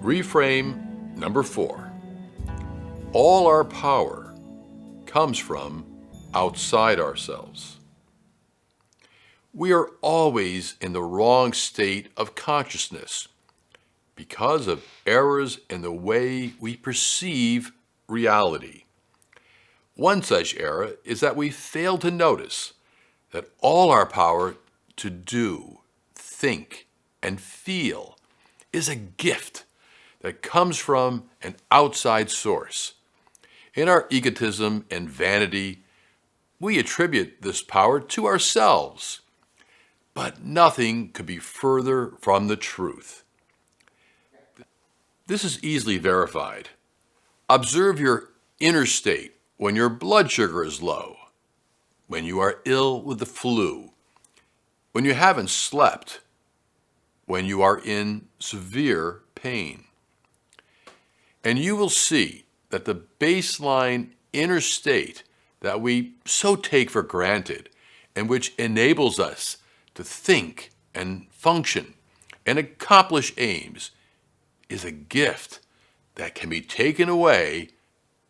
Reframe number 4. All our power comes from outside ourselves. We are always in the wrong state of consciousness because of errors in the way we perceive reality. One such error is that we fail to notice that all our power to do, think, and feel is a gift that comes from an outside source. In our egotism and vanity, we attribute this power to ourselves, but nothing could be further from the truth. This is easily verified. Observe your inner state when your blood sugar is low, when you are ill with the flu, when you haven't slept, when you are in severe pain. And you will see that the baseline inner state that we so take for granted and which enables us to think and function and accomplish aims is a gift that can be taken away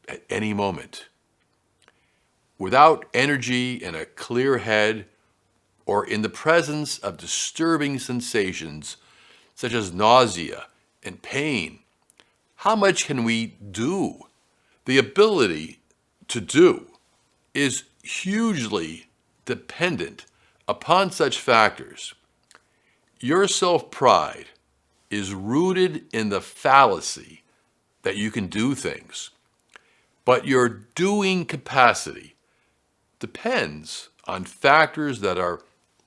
at any moment. Without energy and a clear head, or in the presence of disturbing sensations such as nausea and pain, how much can we do? The ability to do is hugely dependent upon such factors. Your self-pride is rooted in the fallacy that you can do things, but your doing capacity depends on factors that are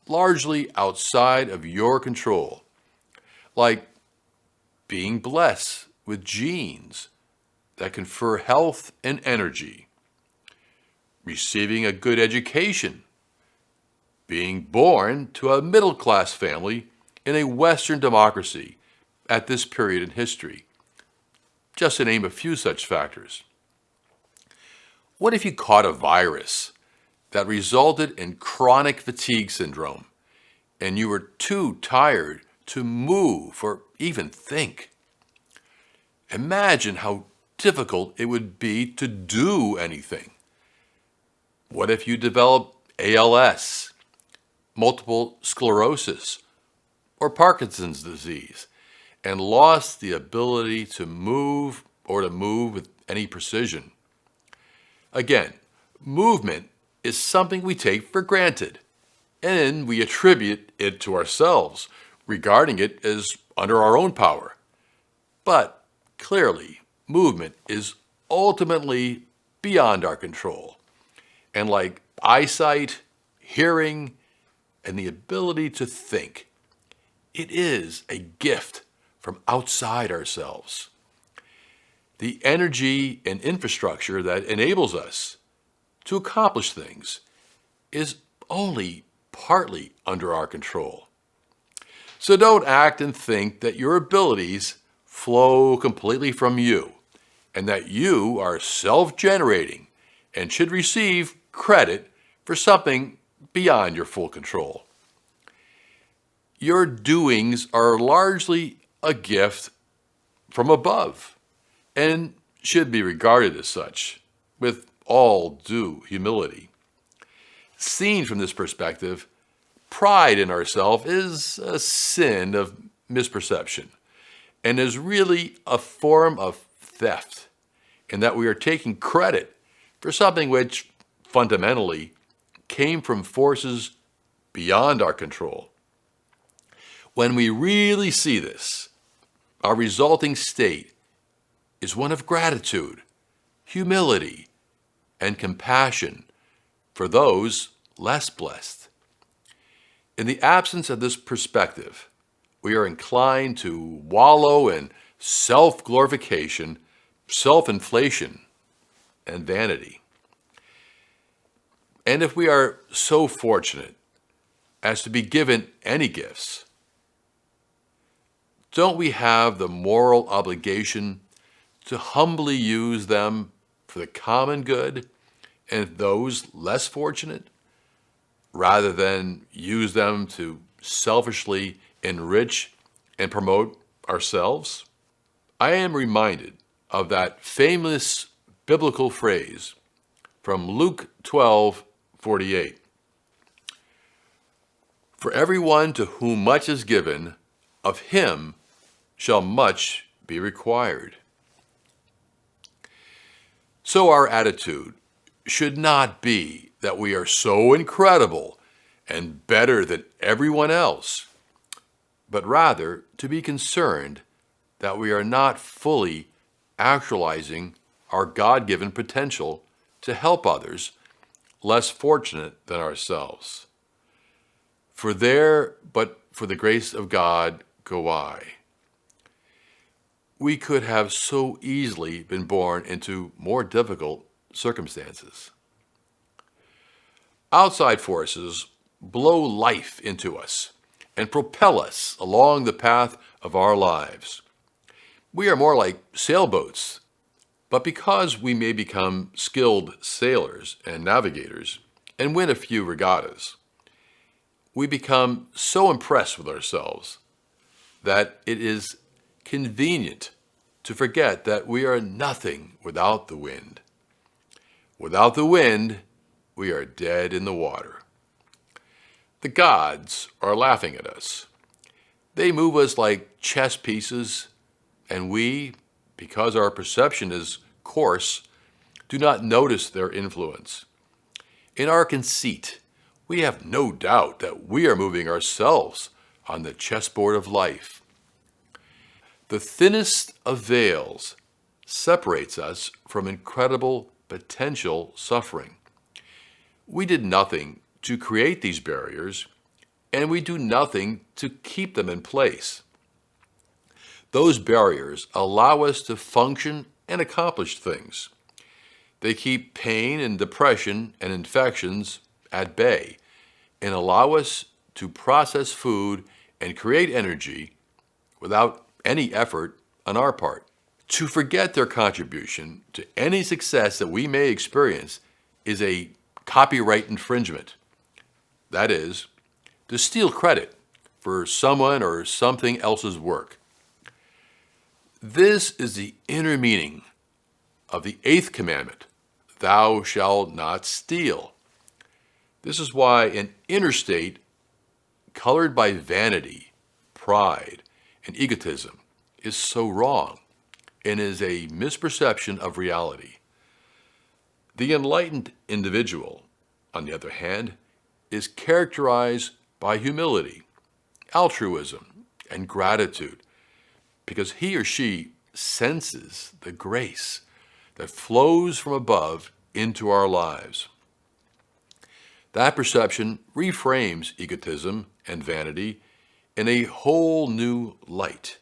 largely outside of your control, like being blessed with genes that confer health and energy, receiving a good education, being born to a middle-class family in a Western democracy at this period in history, just to name a few such factors. What if you caught a virus that resulted in chronic fatigue syndrome and you were too tired to move or even think? Imagine how difficult it would be to do anything. What if you developed ALS, multiple sclerosis, or Parkinson's disease, and lost the ability to move or to move with any precision? Again, movement is something we take for granted, and we attribute it to ourselves, regarding it as under our own power. But clearly, movement is ultimately beyond our control, and like eyesight, hearing, and the ability to think, it is a gift from outside ourselves. The energy and infrastructure that enables us to accomplish things is only partly under our control. So don't act and think that your abilities flow completely from you and that you are self-generating and should receive credit for something beyond your full control. Your doings are largely a gift from above and should be regarded as such, with all due humility. Seen from this perspective, pride in ourselves is a sin of misperception and is really a form of theft, in that we are taking credit for something which fundamentally came from forces beyond our control. When we really see this, our resulting state is one of gratitude, humility, and compassion for those less blessed. In the absence of this perspective, we are inclined to wallow in self-glorification, self-inflation, and vanity. And if we are so fortunate as to be given any gifts, don't we have the moral obligation to humbly use them for the common good and those less fortunate, rather than use them to selfishly enrich and promote ourselves? I am reminded of that famous biblical phrase from Luke 12:48. For everyone to whom much is given, of him shall much be required. So our attitude should not be that we are so incredible and better than everyone else, but rather to be concerned that we are not fully actualizing our God-given potential to help others less fortunate than ourselves. For there, but for the grace of God, go I. We could have so easily been born into more difficult circumstances. Outside forces blow life into us and propel us along the path of our lives. We are more like sailboats, but because we may become skilled sailors and navigators and win a few regattas, we become so impressed with ourselves that it is convenient to forget that we are nothing without the wind. Without the wind, we are dead in the water. The gods are laughing at us. They move us like chess pieces, and we, because our perception is coarse, do not notice their influence. In our conceit, we have no doubt that we are moving ourselves on the chessboard of life. The thinnest of veils separates us from incredible potential suffering. We did nothing to create these barriers, and we do nothing to keep them in place. Those barriers allow us to function and accomplish things. They keep pain and depression and infections at bay and allow us to process food and create energy without any effort on our part. To forget their contribution to any success that we may experience is a copyright infringement. That is, to steal credit for someone or something else's work. This is the inner meaning of the Eighth Commandment, thou shalt not steal. This is why an inner state colored by vanity, pride, and egotism is so wrong and is a misperception of reality. The enlightened individual, on the other hand, is characterized by humility, altruism, and gratitude because he or she senses the grace that flows from above into our lives. That perception reframes egotism and vanity in a whole new light.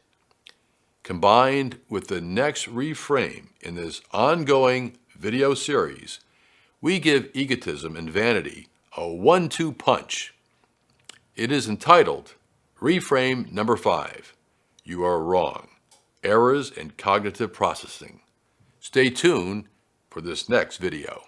Combined with the next reframe in this ongoing video series, we give egotism and vanity a 1-2 punch. It is entitled Reframe number 5, You Are Wrong, Errors in Cognitive Processing. Stay tuned for this next video.